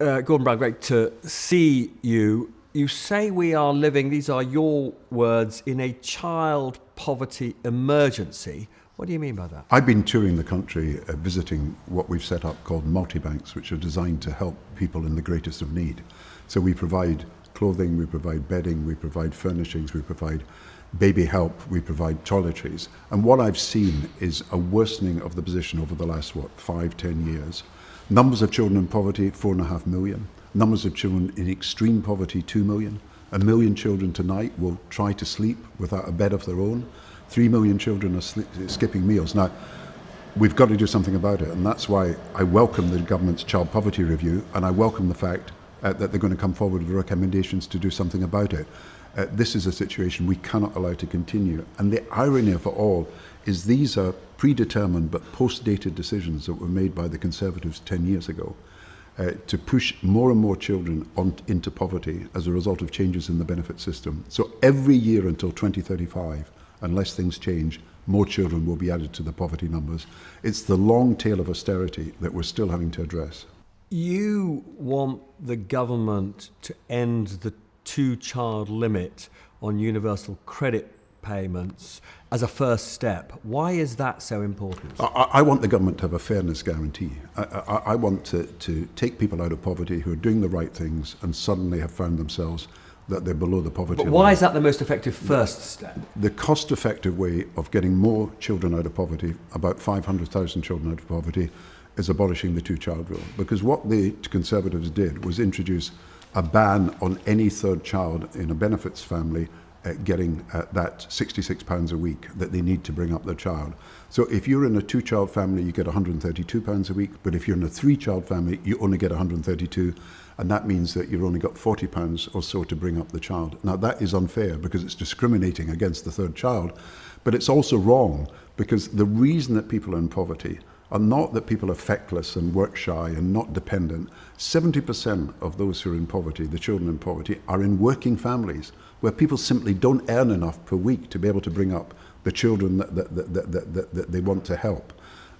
Gordon Brown, great to see you. You say we are living, these are your words, in a child poverty emergency. What do you mean by that? I've been touring the country visiting what we've set up called multi-banks, which are designed to help people in the greatest of need. So we provide clothing, we provide bedding, we provide furnishings, we provide baby help, we provide toiletries. And what I've seen is a worsening of the position over the last, 5-10 years. Numbers of children in poverty, 4.5 million. Numbers of children in extreme poverty, 2 million. 1 million children tonight will try to sleep without a bed of their own. 3 million children are skipping meals. Now, we've got to do something about it, and that's why I welcome the government's child poverty review, and I welcome the fact that they're going to come forward with recommendations to do something about it. This is a situation we cannot allow to continue. And the irony of it all is these are predetermined but post-dated decisions that were made by the Conservatives 10 years ago to push more and more children into poverty as a result of changes in the benefit system. So every year until 2035, unless things change, more children will be added to the poverty numbers. It's the long tail of austerity that we're still having to address. You want the government to end the two-child limit on universal credit payments as a first step. Why is that so important? I want the government to have a fairness guarantee. I want to take people out of poverty who are doing the right things and suddenly have found themselves that they're below the poverty line. But why is that the most effective first step? The cost-effective way of getting more children out of poverty, about 500,000 children out of poverty, is abolishing the two-child rule. Because what the Conservatives did was introduce a ban on any third child in a benefits family getting that £66 a week that they need to bring up their child. So if you're in a two-child family, you get £132 a week, but if you're in a three-child family, you only get £132, and that means that you've only got £40 or so to bring up the child. Now that is unfair because it's discriminating against the third child, but it's also wrong because the reason that people are in poverty are not that people are feckless and work shy and not dependent. 70% of those who are in poverty, the children in poverty, are in working families where people simply don't earn enough per week to be able to bring up the children that they want to help.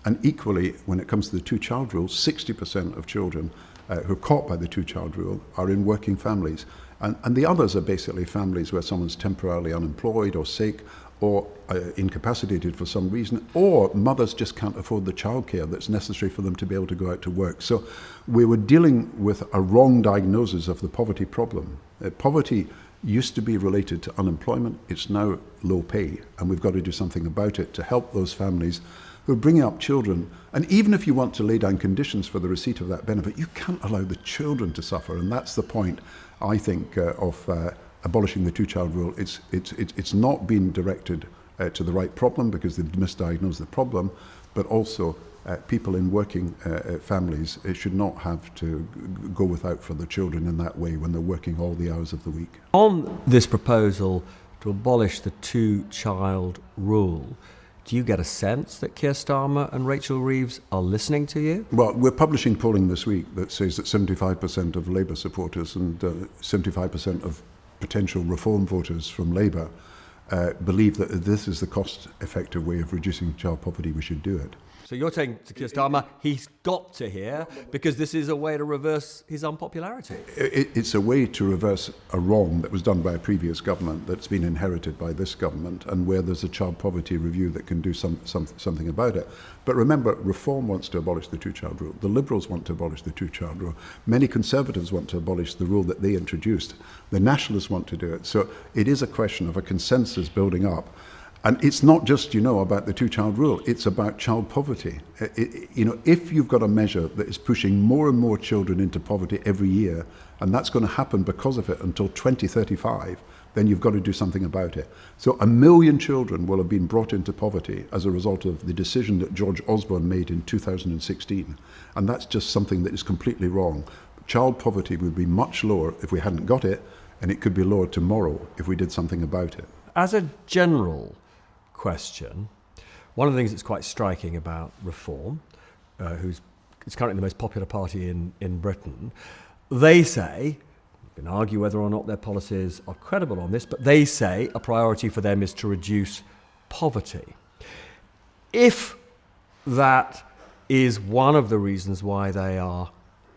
And equally, when it comes to the two-child rule, 60% of children who are caught by the two-child rule are in working families. And the others are basically families where someone's temporarily unemployed or sick or incapacitated for some reason, or mothers just can't afford the childcare that's necessary for them to be able to go out to work. So we were dealing with a wrong diagnosis of the poverty problem. Poverty used to be related to unemployment. It's now low pay, and we've got to do something about it to help those families who are bringing up children. And even if you want to lay down conditions for the receipt of that benefit, you can't allow the children to suffer. And that's the point, I think, of abolishing the two-child rule. It's not been directed to the right problem because they've misdiagnosed the problem, but also people in working families should not have to go without for their children in that way when they're working all the hours of the week. On this proposal to abolish the two-child rule, do you get a sense that Keir Starmer and Rachel Reeves are listening to you? Well, we're publishing polling this week that says that 75% of Labour supporters and 75% of potential reform voters from Labour believe that this is the cost-effective way of reducing child poverty. We should do it. So you're saying to Keir Starmer, he's got to hear because this is a way to reverse his unpopularity. It's a way to reverse a wrong that was done by a previous government that's been inherited by this government, and where there's a child poverty review that can do something about it. But remember, Reform wants to abolish the two-child rule. The Liberals want to abolish the two-child rule. Many Conservatives want to abolish the rule that they introduced. The Nationalists want to do it. So it is a question of a consensus building up. And it's not just, about the two-child rule. It's about child poverty. If you've got a measure that is pushing more and more children into poverty every year, and that's going to happen because of it until 2035, then you've got to do something about it. So 1 million children will have been brought into poverty as a result of the decision that George Osborne made in 2016. And that's just something that is completely wrong. Child poverty would be much lower if we hadn't got it, and it could be lower tomorrow if we did something about it. As a general question, one of the things that's quite striking about Reform, it's currently the most popular party in Britain, they say, you can argue whether or not their policies are credible on this, but they say a priority for them is to reduce poverty. If that is one of the reasons why they are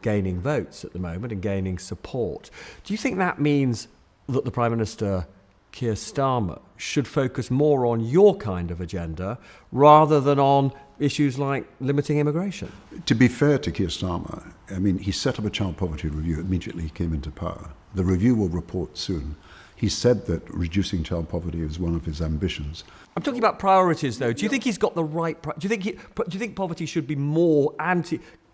gaining votes at the moment and gaining support. Do you think that means that the Prime Minister, Keir Starmer, should focus more on your kind of agenda rather than on issues like limiting immigration? To be fair to Keir Starmer, I mean, he set up a child poverty review immediately he came into power. The review will report soon. He said that reducing child poverty is one of his ambitions. I'm talking about priorities, though. Do you think he's got the right? Do you think poverty should be more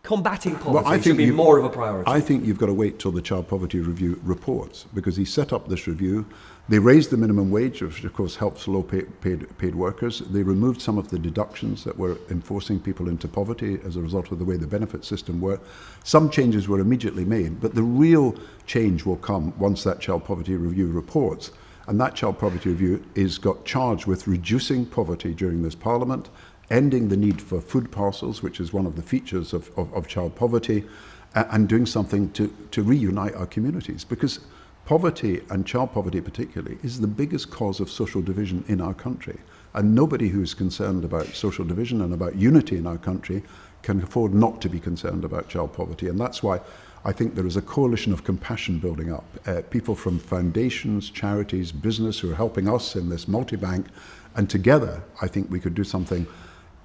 combating poverty should be more of a priority? I think you've got to wait till the child poverty review reports, because he set up this review. They raised the minimum wage, which of course helps low paid workers. They removed some of the deductions that were enforcing people into poverty as a result of the way the benefit system worked. Some changes were immediately made, but the real change will come once that child poverty review reports. And that child poverty review is got charged with reducing poverty during this Parliament, ending the need for food parcels, which is one of the features of child poverty, and doing something to reunite our communities. Because poverty, and child poverty particularly, is the biggest cause of social division in our country. And nobody who's concerned about social division and about unity in our country can afford not to be concerned about child poverty. And that's why I think there is a coalition of compassion building up. People from foundations, charities, business who are helping us in this multi-bank. And together, I think we could do something.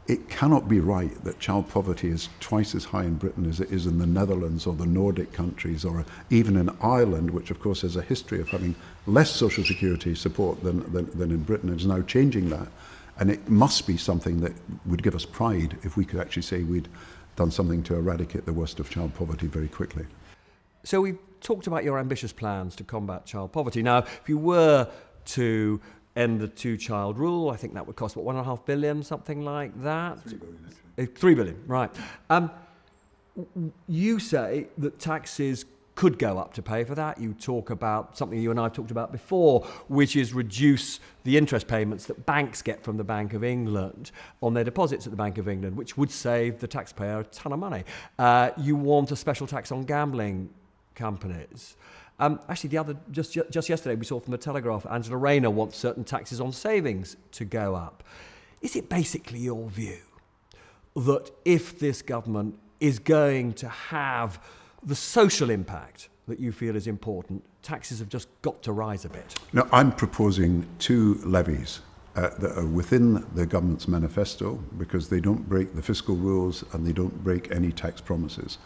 It cannot be right that child poverty is twice as high in Britain as it is in the Netherlands or the Nordic countries, or even in Ireland, which of course has a history of having less social security support than in Britain. It's now changing that. And it must be something that would give us pride if we could actually say we'd done something to eradicate the worst of child poverty very quickly. So we've talked about your ambitious plans to combat child poverty. Now, if you were to end the two-child rule, I think that would cost, what, $1.5 billion, something like that? 3 billion. 3 billion, right. You say that taxes could go up to pay for that. You talk about something you and I have talked about before, which is reduce the interest payments that banks get from the Bank of England on their deposits at the Bank of England, which would save the taxpayer a ton of money. You want a special tax on gambling companies. Actually, just yesterday, we saw from the Telegraph, Angela Rayner wants certain taxes on savings to go up. Is it basically your view that if this government is going to have the social impact that you feel is important, taxes have just got to rise a bit? No, I'm proposing 2 levies that are within the government's manifesto, because they don't break the fiscal rules and they don't break any tax promises.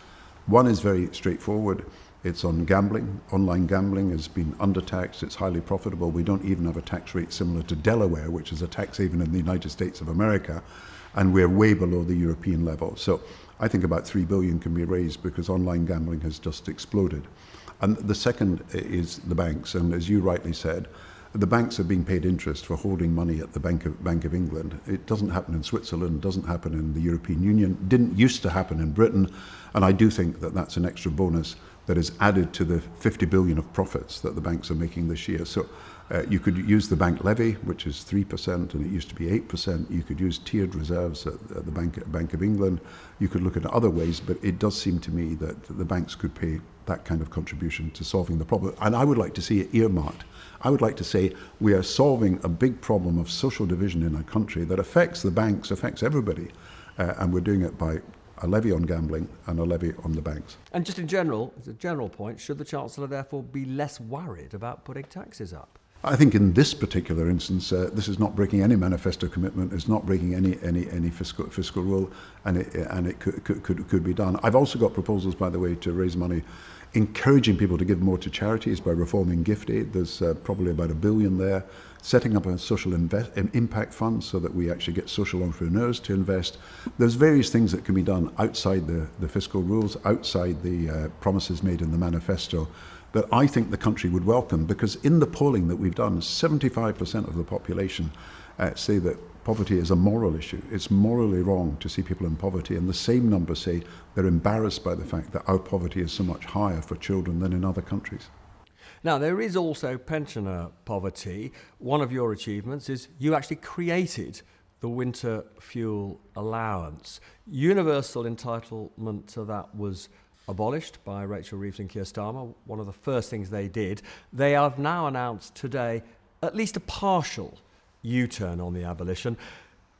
One is very straightforward. It's on gambling. Online gambling has been undertaxed. It's highly profitable. We don't even have a tax rate similar to Delaware, which is a tax haven in the United States of America, and we're way below the European level. So I think about 3 billion can be raised because online gambling has just exploded. And the second is the banks. And as you rightly said, the banks are being paid interest for holding money at the Bank of England. It doesn't happen in Switzerland, doesn't happen in the European Union, didn't used to happen in Britain. And I do think that that's an extra bonus that is added to the 50 billion of profits that the banks are making this year. So you could use the bank levy, which is 3%, and it used to be 8%. You could use tiered reserves at the Bank of England. You could look at other ways, but it does seem to me that the banks could pay that kind of contribution to solving the problem. And I would like to see it earmarked. I would like to say we are solving a big problem of social division in our country that affects the banks, affects everybody, and we're doing it by a levy on gambling and a levy on the banks. And just in general, as a general point, should the Chancellor therefore be less worried about putting taxes up? I think in this particular instance, this is not breaking any manifesto commitment. It's not breaking any fiscal rule, and it could be done. I've also got proposals, by the way, to raise money, encouraging people to give more to charities by reforming gift aid. There's probably about $1 billion there. Setting up a social impact fund so that we actually get social entrepreneurs to invest. There's various things that can be done outside the fiscal rules, outside the promises made in the manifesto, that I think the country would welcome, because in the polling that we've done, 75% of the population say that poverty is a moral issue. It's morally wrong to see people in poverty, and the same numbers say they're embarrassed by the fact that our poverty is so much higher for children than in other countries. Now, there is also pensioner poverty. One of your achievements is you actually created the winter fuel allowance. Universal entitlement to that was abolished by Rachel Reeves and Keir Starmer, one of the first things they did. They have now announced today at least a partial Uturn on the abolition.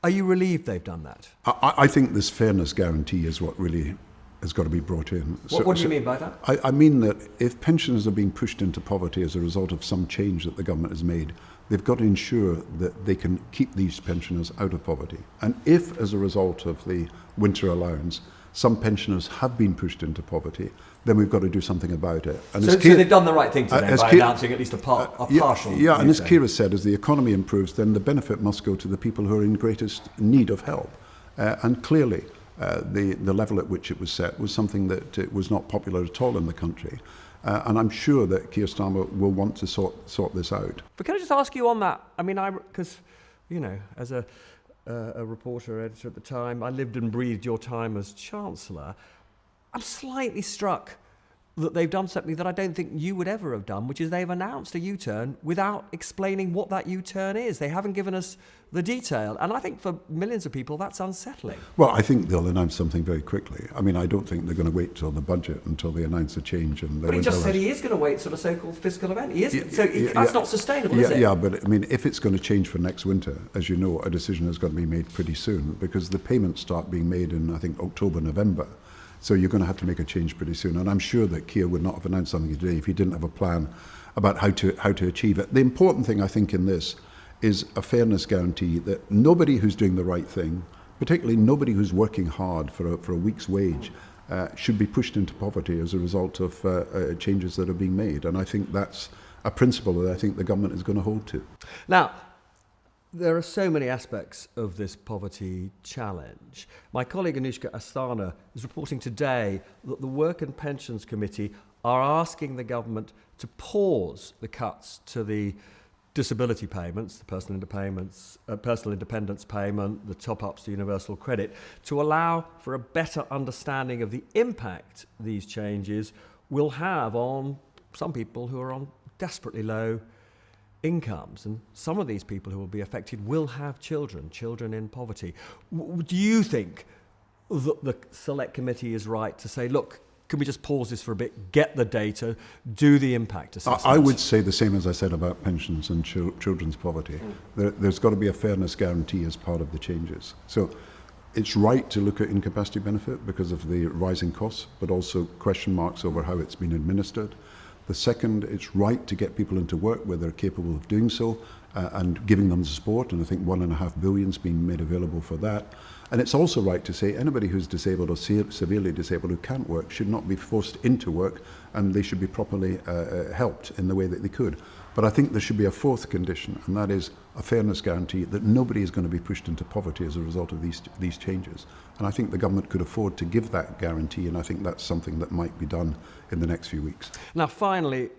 Are you relieved they've done that? I think this fairness guarantee is what really has got to be brought in. What do you mean by that? I mean that if pensioners are being pushed into poverty as a result of some change that the government has made, they've got to ensure that they can keep these pensioners out of poverty. And if, as a result of the winter allowance, some pensioners have been pushed into poverty, then we've got to do something about it. And so they've done the right thing today by announcing at least a partial. Yeah, and as Keir has said, as the economy improves, then the benefit must go to the people who are in greatest need of help. And clearly, the level at which it was set was something that it was not popular at all in the country. And I'm sure that Keir Starmer will want to sort this out. But can I just ask you on that? I mean, because, you know, as a reporter, editor at the time, I lived and breathed your time as Chancellor. I'm slightly struck that they've done something that I don't think you would ever have done, which is they've announced a U-turn without explaining what that U-turn is. They haven't given us the detail. And I think for millions of people, that's unsettling. Well, I think they'll announce something very quickly. I mean, I don't think they're going to wait till the budget until they announce a change. But he just said he is going to wait for the so-called fiscal event. He is. That's not sustainable, is it? Yeah, but I mean, if it's going to change for next winter, as you know, a decision has got to be made pretty soon because the payments start being made in, I think, October, November. So you're going to have to make a change pretty soon. And I'm sure that Keir would not have announced something today if he didn't have a plan about how to achieve it. The important thing, I think, in this is a fairness guarantee that nobody who's doing the right thing, particularly nobody who's working hard for a week's wage, should be pushed into poverty as a result of changes that are being made. And I think that's a principle that I think the government is going to hold to. Now, there are so many aspects of this poverty challenge. My colleague Anushka Asthana is reporting today that the Work and Pensions Committee are asking the government to pause the cuts to the disability payments, the personal independence payment, the top-ups to universal credit, to allow for a better understanding of the impact these changes will have on some people who are on desperately low incomes. And some of these people who will be affected will have children in poverty. Do you think that the Select Committee is right to say, look, can we just pause this for a bit, get the data, do the impact assessment? I would say the same as I said about pensions and children's poverty. There's got to be a fairness guarantee as part of the changes. So it's right to look at incapacity benefit because of the rising costs, but also question marks over how it's been administered. The second, it's right to get people into work where they're capable of doing so and giving them the support, and I think £1.5 billion has been made available for that. And it's also right to say anybody who's disabled or severely disabled who can't work should not be forced into work, and they should be properly helped in the way that they could. But I think there should be a fourth condition, and that is a fairness guarantee that nobody is going to be pushed into poverty as a result of these changes. And I think the government could afford to give that guarantee, and I think that's something that might be done in the next few weeks. Now, finally,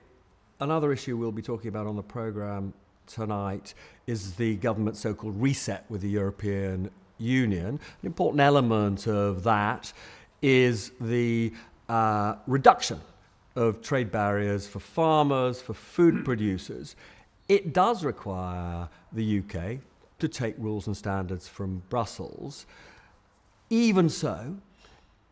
another issue we'll be talking about on the programme tonight is the government's so-called reset with the European Union. An important element of that is the reduction of trade barriers for farmers, for food producers. It does require the UK to take rules and standards from Brussels. Even so,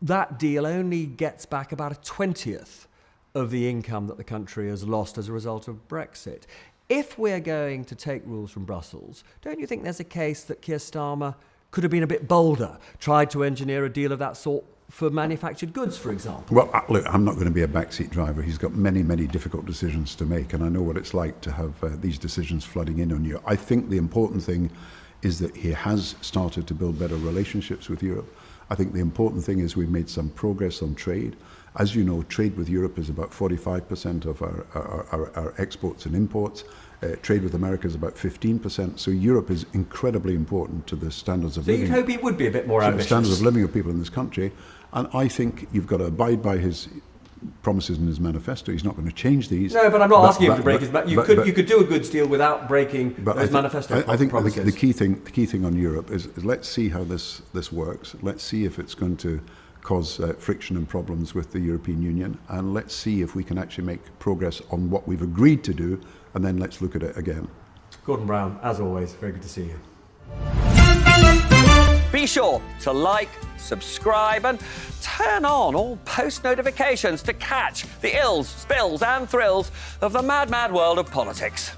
that deal only gets back about a 20th of the income that the country has lost as a result of Brexit. If we're going to take rules from Brussels, don't you think there's a case that Keir Starmer could have been a bit bolder, tried to engineer a deal of that sort for manufactured goods, for example? Well, look, I'm not going to be a backseat driver. He's got many, many difficult decisions to make, and I know what it's like to have these decisions flooding in on you. I think the important thing is that he has started to build better relationships with Europe. I think the important thing is we've made some progress on trade. As you know, trade with Europe is about 45% of our exports and imports. Trade with America is about 15%. So Europe is incredibly important to the standards of living. So you'd hope he would be a bit more ambitious. Standards of living of people in this country. And I think you've got to abide by his promises in his manifesto. He's not going to change these. No, but I'm not asking him to break his. You could do a goods deal without breaking those manifesto promises. I think the key thing on Europe is let's see how this works. Let's see if it's going to cause friction and problems with the European Union, and let's see if we can actually make progress on what we've agreed to do, and then let's look at it again. Gordon Brown, as always, very good to see you. Be sure to like, subscribe and turn on all post notifications to catch the ills, spills and thrills of the mad, mad world of politics.